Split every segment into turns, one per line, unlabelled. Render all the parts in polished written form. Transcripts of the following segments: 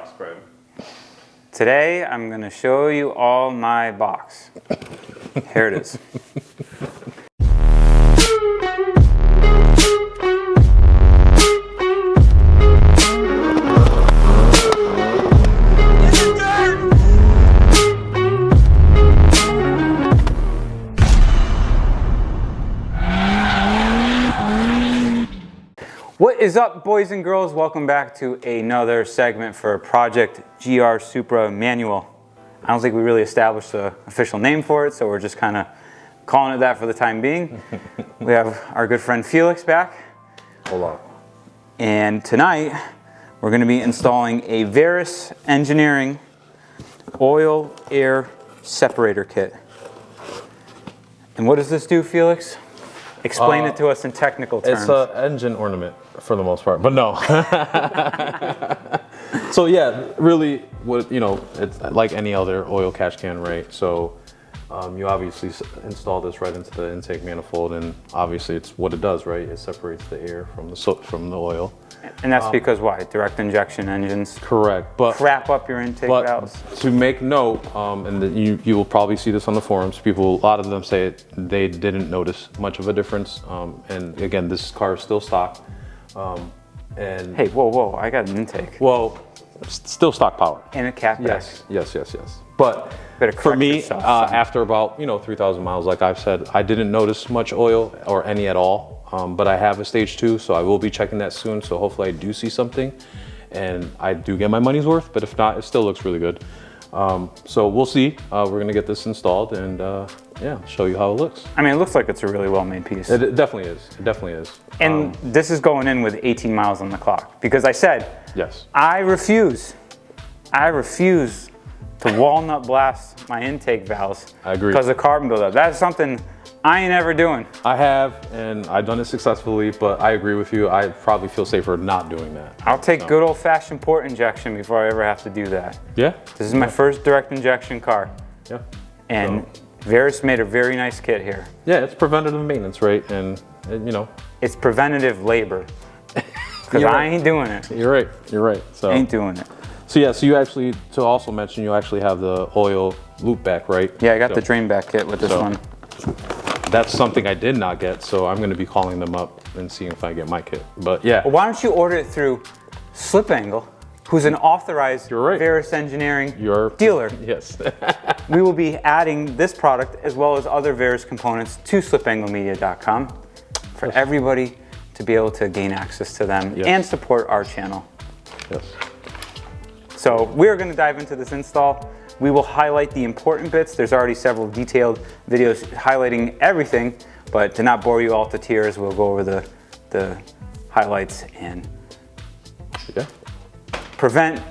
box spread.
Today, I'm going to show you all my box. Here it is. What is up, boys and girls? Welcome back to another segment for Project GR Supra Manual. I don't think we really established the official name for it, so we're just kind of calling it that for the time being. We have our good friend Felix back.
Hola.
And tonight, we're going to be installing a Verus Engineering Oil-Air-Separator kit. And what does this do, Felix? Explain it to us in technical terms.
It's an engine ornament for the most part, but no. So yeah, really, what it's like any other oil catch can, right? So you obviously install this right into the intake manifold, and obviously it's what it does, right? It separates the air from the oil.
And that's because why? Direct injection engines.
Correct, but
crap up your intake valves.
To make note, and you will probably see this on the forums. A lot of them say they didn't notice much of a difference. And again, this car is still stock. And
hey, whoa! I got an intake.
Well, still stock power.
And a cap.
Yes. But for me, after about 3,000 miles, like I've said, I didn't notice much oil or any at all. But I have a stage 2, so I will be checking that soon. So hopefully I do see something, and I do get my money's worth. But if not, it still looks really good. So we'll see. We're gonna get this installed, and yeah, show you how it looks.
I mean, it looks like it's a really well-made piece.
It definitely is. It definitely is.
And this is going in with 18 miles on the clock because I said,
yes,
I refuse to walnut blast my intake valves.
I agree.
Because of carbon buildup. That is something I ain't ever doing.
I have, and I've done it successfully, but I agree with you. I probably feel safer not doing that.
I'll take good old-fashioned port injection before I ever have to do that.
Yeah.
This is my first direct injection car.
Yeah.
And Verus made a very nice kit here.
Yeah, it's preventative maintenance, right? And
it's preventative labor. Because I ain't doing it.
You're right. So
ain't doing it.
So yeah, so you actually, to also mention, you actually have the oil loop back, right?
Yeah, I got the drain back kit with this one.
That's something I did not get, so I'm going to be calling them up and seeing if I get my kit. But yeah.
Well, why don't you order it through Slip Angle, who's an authorized Verus Engineering dealer.
Yes.
We will be adding this product as well as other Verus components to slipanglemedia.com for everybody to be able to gain access to them and support our channel.
Yes.
So we're going to dive into this install. We will highlight the important bits. There's already several detailed videos highlighting everything, but to not bore you all to tears, we'll go over the highlights and prevent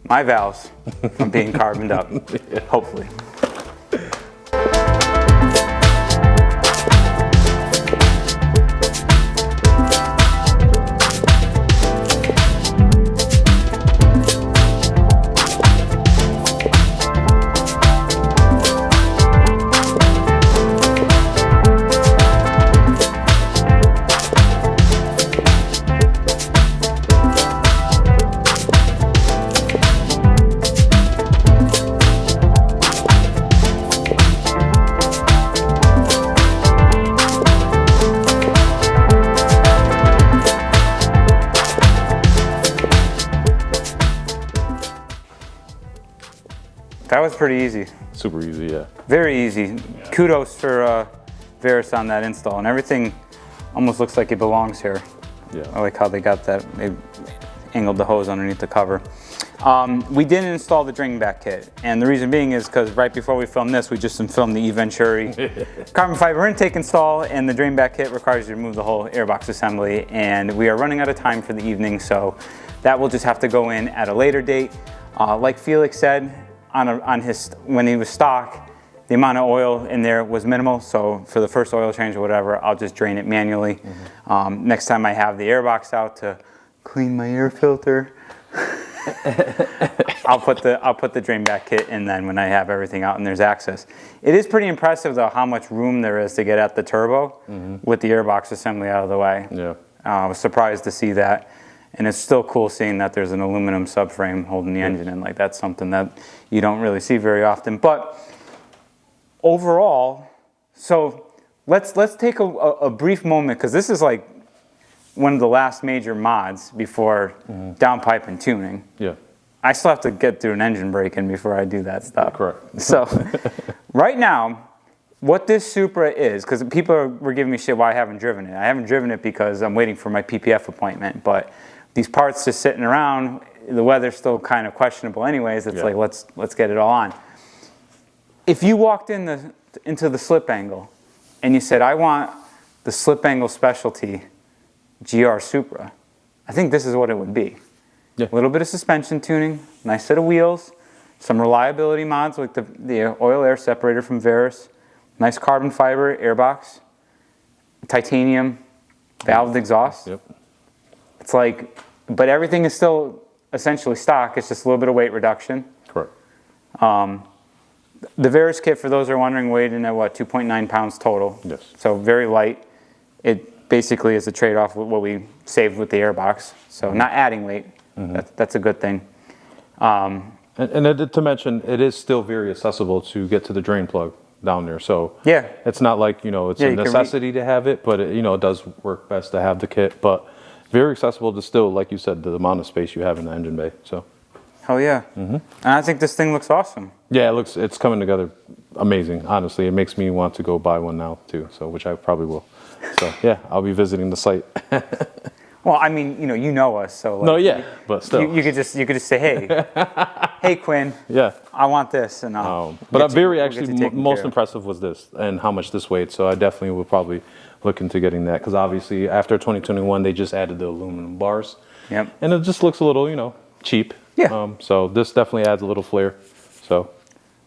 my valves from being carboned up, hopefully. That was pretty easy.
Super easy, yeah.
Very easy. Yeah. Kudos for Verus on that install, and everything almost looks like it belongs here.
Yeah.
I like how they got that. They angled the hose underneath the cover. We didn't install the drain back kit, and the reason being is because right before we filmed this, we just filmed the E-Venturi carbon fiber intake install, and the drain back kit requires you to remove the whole airbox assembly, and we are running out of time for the evening, so that will just have to go in at a later date. Like Felix said, when he was stock, the amount of oil in there was minimal, so for the first oil change or whatever, I'll just drain it manually. Next time I have the airbox out to clean my air filter, I'll put the drain back kit in then when I have everything out and there's access. It is pretty impressive though how much room there is to get at the turbo with the airbox assembly out of the way.
Yeah.
I was surprised to see that. And it's still cool seeing that there's an aluminum subframe holding the engine in. Like, that's something that you don't really see very often. But overall, so let's take a brief moment, because this is like one of the last major mods before downpipe and tuning.
Yeah.
I still have to get through an engine break-in before I do that stuff.
Correct.
So right now, what this Supra is, because people were giving me shit why I haven't driven it. I haven't driven it because I'm waiting for my PPF appointment, but these parts just sitting around, the weather's still kind of questionable anyways. It's like, let's get it all on. If you walked into the slip angle and you said, I want the slip angle specialty GR Supra, I think this is what it would be.
Yeah.
A little bit of suspension tuning, nice set of wheels, some reliability mods like the Air-Oil-Separator from Verus, nice carbon fiber airbox, titanium valved exhaust.
Yep.
It's like, but everything is still essentially stock. It's just a little bit of weight reduction.
Correct.
The Verus kit, for those who are wondering, weighed in at what, 2.9 pounds total.
Yes.
So very light. It basically is a trade-off with what we saved with the airbox. So not adding weight. That's a good thing.
And to mention, it is still very accessible to get to the drain plug down there. So
yeah,
it's not like, it's a necessity to have it, but it, it does work best to have the kit. But very accessible to still, like you said, the amount of space you have in the engine bay. So.
Hell yeah. And I think this thing looks awesome.
Yeah, it's coming together amazing. Honestly, it makes me want to go buy one now too. So, which I probably will. So yeah, I'll be visiting the site.
Well, I mean, you know us, so like,
no, yeah, but still,
you could just say, hey, hey Quinn,
yeah,
I want this, and
but I'm very actually most impressive was this and how much this weighed. So I definitely will probably look into getting that, because obviously after 2021 they just added the aluminum bars.
Yep.
And it just looks a little, cheap.
Yeah.
So this definitely adds a little flair. So.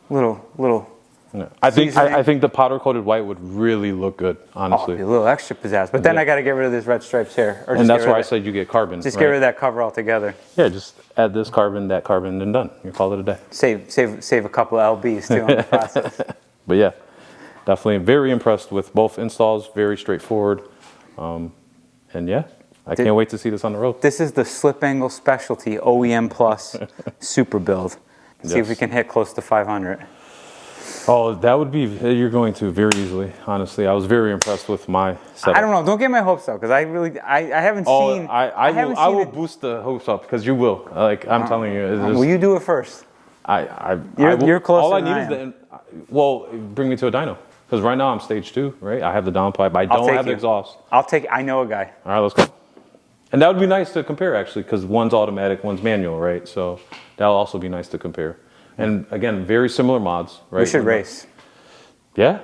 Little.
Yeah. I think the powder coated white would really look good, honestly.
Oh, a little extra pizzazz. But then I got to get rid of this red stripes here.
And that's why I said you get carbon.
Just get rid of that cover altogether.
Yeah, just add this carbon, that carbon, and done. You call it a day.
Save a couple of LBs too on the process.
But yeah, definitely very impressed with both installs. Very straightforward. And yeah, I can't wait to see this on the road.
This is the slip angle specialty OEM Plus Super build. See if we can hit close to 500.
Oh, that would be, you're going to very easily, honestly. I was very impressed with my setup.
I don't know, don't get my hopes up, because I haven't seen.
I will boost the hopes up, because you will. Like, I'm telling you.
Will you do it first?
You're
closer
all I
than
need is bring me to a dyno. Because right now I'm stage 2, right? I have the downpipe. I don't have the exhaust.
I know a guy.
All right, let's go. And that would be nice to compare, actually, because one's automatic, one's manual, right? So that'll also be nice to compare. And again, very similar mods, right?
We should race.
Yeah,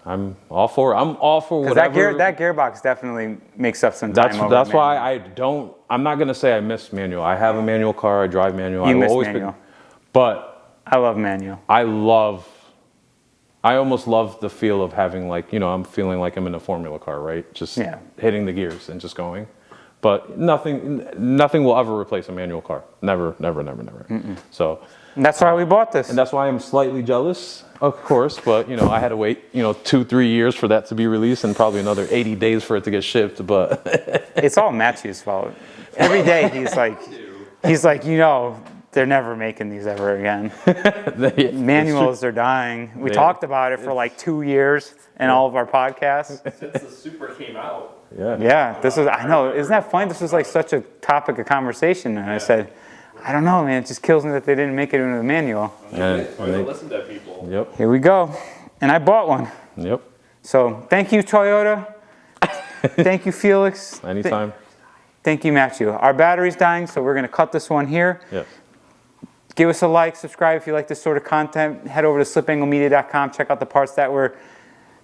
I'm all for whatever.
That gearbox definitely makes up some time.
That's why I'm not gonna say I miss manual. I have a manual car. I drive manual.
You miss manual.
But
I love manual.
I almost love the feel of having, like, I'm feeling like I'm in a Formula car, right? Just hitting the gears and just going. But nothing will ever replace a manual car. Never. So.
And that's why we bought this.
And that's why I'm slightly jealous, of course. But, I had to wait, 2-3 years for that to be released, and probably another 80 days for it to get shipped. But
it's all Matthew's fault. Every day he's like, they're never making these ever again. Manuals are dying. We talked about it for like 2 years in all of our podcasts.
Since the Supra came out.
Yeah. I know. Isn't that funny? This was like such a topic of conversation. And I said, I don't know, man. It just kills me that they didn't make it into the manual.
Listen to people.
Yep.
Here we go. And I bought one.
Yep.
So thank you, Toyota. Thank you, Felix.
Anytime.
Thank you, Matthew. Our battery's dying, so we're going to cut this one here.
Yep.
Give us a like, subscribe if you like this sort of content. Head over to slipanglemedia.com. Check out the parts that we're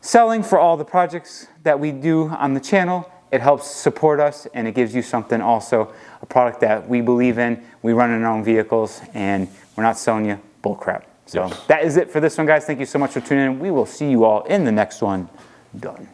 selling for all the projects that we do on the channel. It helps support us, and it gives you something also, a product that we believe in. We run in our own vehicles, and we're not selling you bullcrap. So that is it for this one, guys. Thank you so much for tuning in. We will see you all in the next one. Done.